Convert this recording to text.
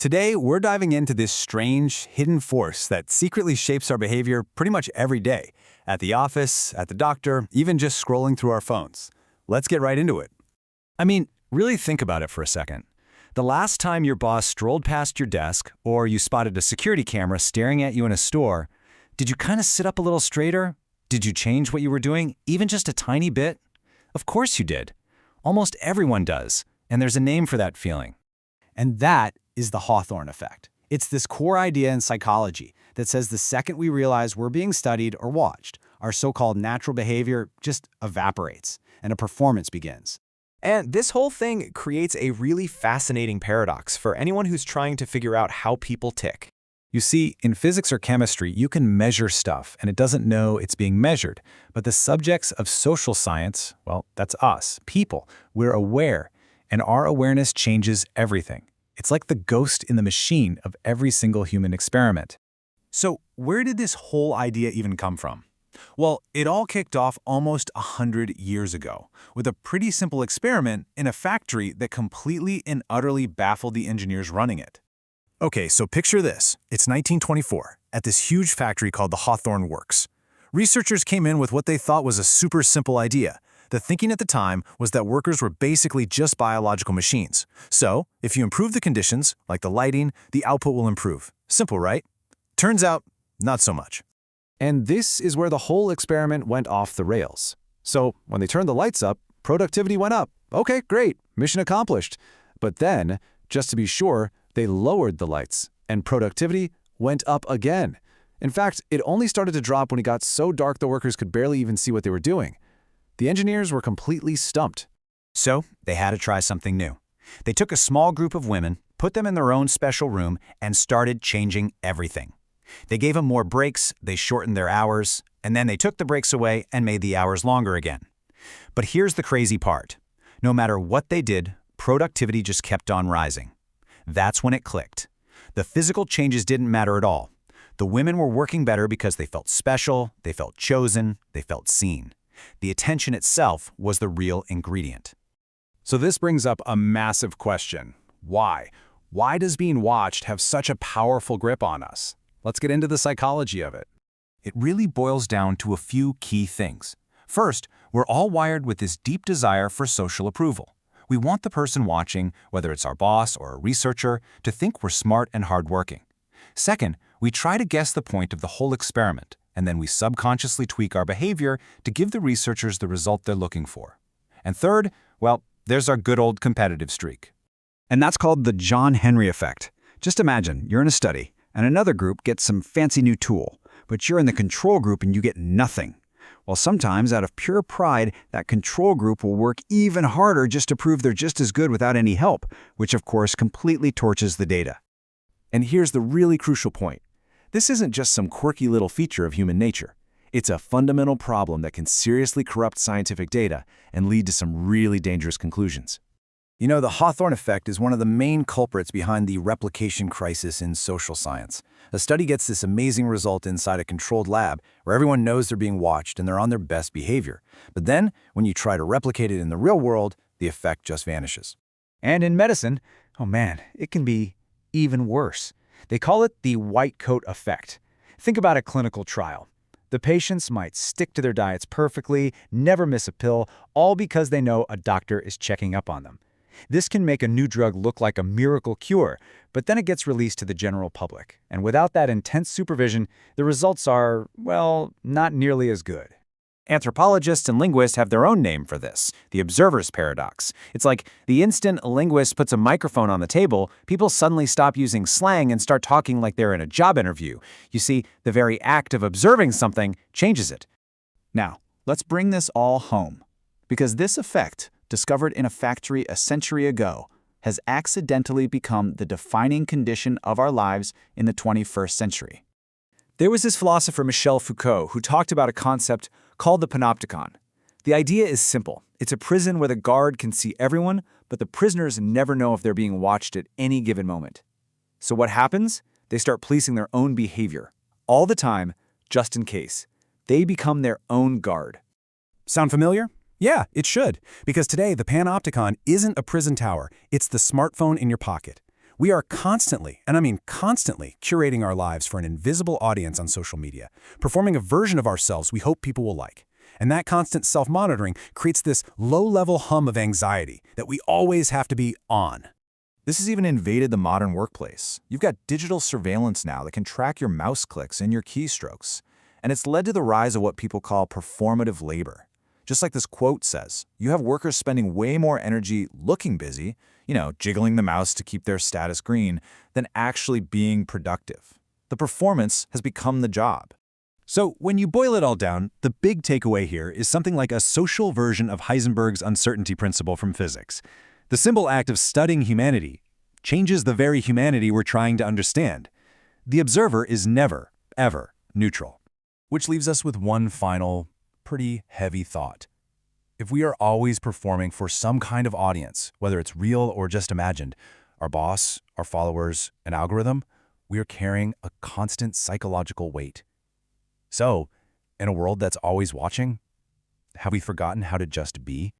Today, we're diving into this strange, hidden force that secretly shapes our behavior pretty much every day, at the office, at the doctor, even just scrolling through our phones. Let's get right into it. I mean, really think about it for a second. The last time your boss strolled past your desk, or you spotted a security camera staring at you in a store, did you kind of sit up a little straighter? Did you change what you were doing, even just a tiny bit? Of course you did. Almost everyone does, and there's a name for that feeling. And that is the Hawthorne Effect. It's this core idea in psychology that says the second we realize we're being studied or watched, our so-called natural behavior just evaporates, and a performance begins. And this whole thing creates a really fascinating paradox for anyone who's trying to figure out how people tick. You see, in physics or chemistry, you can measure stuff, and it doesn't know it's being measured. But the subjects of social science, well, that's us, people. We're aware, and our awareness changes everything. It's like the ghost in the machine of every single human experiment. So where did this whole idea even come from? Well, it all kicked off almost 100 years ago, with a pretty simple experiment in a factory that completely and utterly baffled the engineers running it. Okay, so picture this. It's 1924, at this huge factory called the Hawthorne Works. Researchers came in with what they thought was a super simple idea. The thinking at the time was that workers were basically just biological machines. So, if you improve the conditions, like the lighting, the output will improve. Simple, right? Turns out, not so much. And this is where the whole experiment went off the rails. So, when they turned the lights up, productivity went up. Okay, great, mission accomplished. But then, just to be sure, they lowered the lights, and productivity went up again. In fact, it only started to drop when it got so dark the workers could barely even see what they were doing. The engineers were completely stumped. So they had to try something new. They took a small group of women, put them in their own special room, and started changing everything. They gave them more breaks, they shortened their hours, and then they took the breaks away and made the hours longer again. But here's the crazy part. No matter what they did, productivity just kept on rising. That's when it clicked. The physical changes didn't matter at all. The women were working better because they felt special, they felt chosen, they felt seen. The attention itself was the real ingredient. So this brings up a massive question. Why? Why does being watched have such a powerful grip on us? Let's get into the psychology of it. It really boils down to a few key things. First, we're all wired with this deep desire for social approval. We want the person watching, whether it's our boss or a researcher, to think we're smart and hardworking. Second, we try to guess the point of the whole experiment, and then we subconsciously tweak our behavior to give the researchers the result they're looking for. And third, well, there's our good old competitive streak. And that's called the John Henry effect. Just imagine, you're in a study, and another group gets some fancy new tool, but you're in the control group and you get nothing. Well, sometimes, out of pure pride, that control group will work even harder just to prove they're just as good without any help, which of course completely torches the data. And here's the really crucial point. This isn't just some quirky little feature of human nature. It's a fundamental problem that can seriously corrupt scientific data and lead to some really dangerous conclusions. You know, the Hawthorne effect is one of the main culprits behind the replication crisis in social science. A study gets this amazing result inside a controlled lab where everyone knows they're being watched and they're on their best behavior. But then, when you try to replicate it in the real world, the effect just vanishes. And in medicine, oh man, it can be even worse. They call it the white coat effect. Think about a clinical trial. The patients might stick to their diets perfectly, never miss a pill, all because they know a doctor is checking up on them. This can make a new drug look like a miracle cure, but then it gets released to the general public. And without that intense supervision, the results are, well, not nearly as good. Anthropologists and linguists have their own name for this, the observer's paradox. It's like the instant a linguist puts a microphone on the table, people suddenly stop using slang and start talking like they're in a job interview. You see, the very act of observing something changes it. Now, let's bring this all home, because this effect, discovered in a factory a century ago, has accidentally become the defining condition of our lives in the 21st century. There was this philosopher Michel Foucault who talked about a concept called the panopticon. The idea is simple. It's a prison where the guard can see everyone, but the prisoners never know if they're being watched at any given moment. So what happens? They start policing their own behavior, all the time, just in case. They become their own guard. Sound familiar? Yeah, it should, because today the panopticon isn't a prison tower, it's the smartphone in your pocket. We are constantly, and I mean constantly, curating our lives for an invisible audience on social media, performing a version of ourselves we hope people will like. And that constant self-monitoring creates this low-level hum of anxiety that we always have to be on. This has even invaded the modern workplace. You've got digital surveillance now that can track your mouse clicks and your keystrokes. And it's led to the rise of what people call performative labor. Just like this quote says, you have workers spending way more energy looking busy, jiggling the mouse to keep their status green, than actually being productive. The performance has become the job. So when you boil it all down, the big takeaway here is something like a social version of Heisenberg's uncertainty principle from physics. The simple act of studying humanity changes the very humanity we're trying to understand. The observer is never, ever neutral. Which leaves us with one final, pretty heavy thought. If we are always performing for some kind of audience, whether it's real or just imagined, our boss, our followers, an algorithm, we are carrying a constant psychological weight. So, in a world that's always watching, have we forgotten how to just be?